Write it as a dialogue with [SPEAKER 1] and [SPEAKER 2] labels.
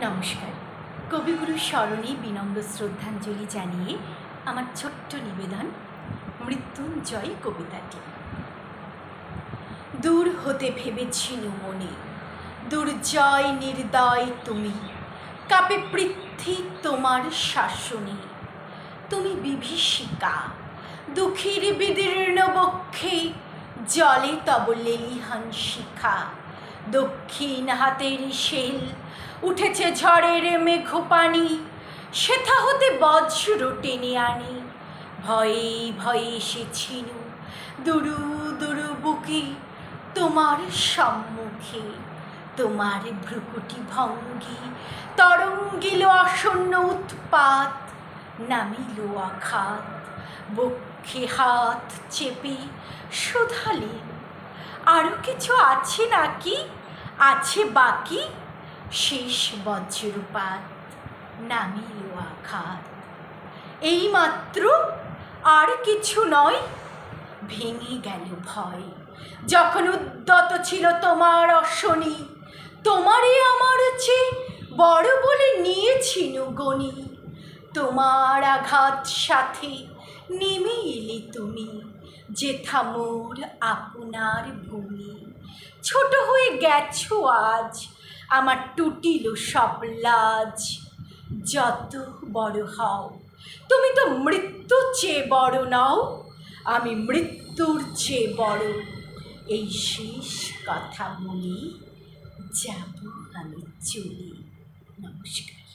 [SPEAKER 1] নমস্কার। কবিগুরুর স্মরণে বিনম্র শ্রদ্ধাঞ্জলি জানিয়ে আমার ছোট্ট নিবেদন মৃত্যুঞ্জয় কবিতাটি। দূর হতে ভেবেছিনু মনে, দুর্জয় নির্দয় তুমি, কাপে পৃথ্বী তোমার শাসনে। তুমি বিভীষিকা, দুঃখীর বিদীর্ণ বক্ষে জলে তব লেলিহান শিখা। দক্ষিণ হাতের শেল উঠেছে ঝড়ের মেঘপানি, সেথা হতে বজ্র টেনে আনি। ভয়ে ভয়ে এসেছিনু দুরু দুরু বুকে তোমার সম্মুখে। তোমার ভ্রুকুটি ভঙ্গি তরঙ্গিল আসন্ন উৎপাত, নামিল আঘাত। বক্ষে হাত চেপে শুধালেন, আরও কিছু আছে নাকি, আছে বাকি? শেষ বজ্রপাত, নামিল আঘাত। এইমাত্র, আর কিছু নয়? ভেঙে গেল ভয় যখন উদ্যত ছিল তোমার অশনি। তোমারই আমার চেয়ে বড় বলে নিয়েছিনু গনি। তোমার আঘাত সাথে নেমে এলে তুমি, যেথা মোর আপনার ভূমি। ছোট হয়ে গেছো আজ, আমার টুটিল সব লাজ। যত বড় হও, তুমি তো মৃত্যু চেয়ে বড় নও, আমি মৃত্যুর চেয়ে বড়। এই শেষ কথা বলে যাব আমি চলে। নমস্কার।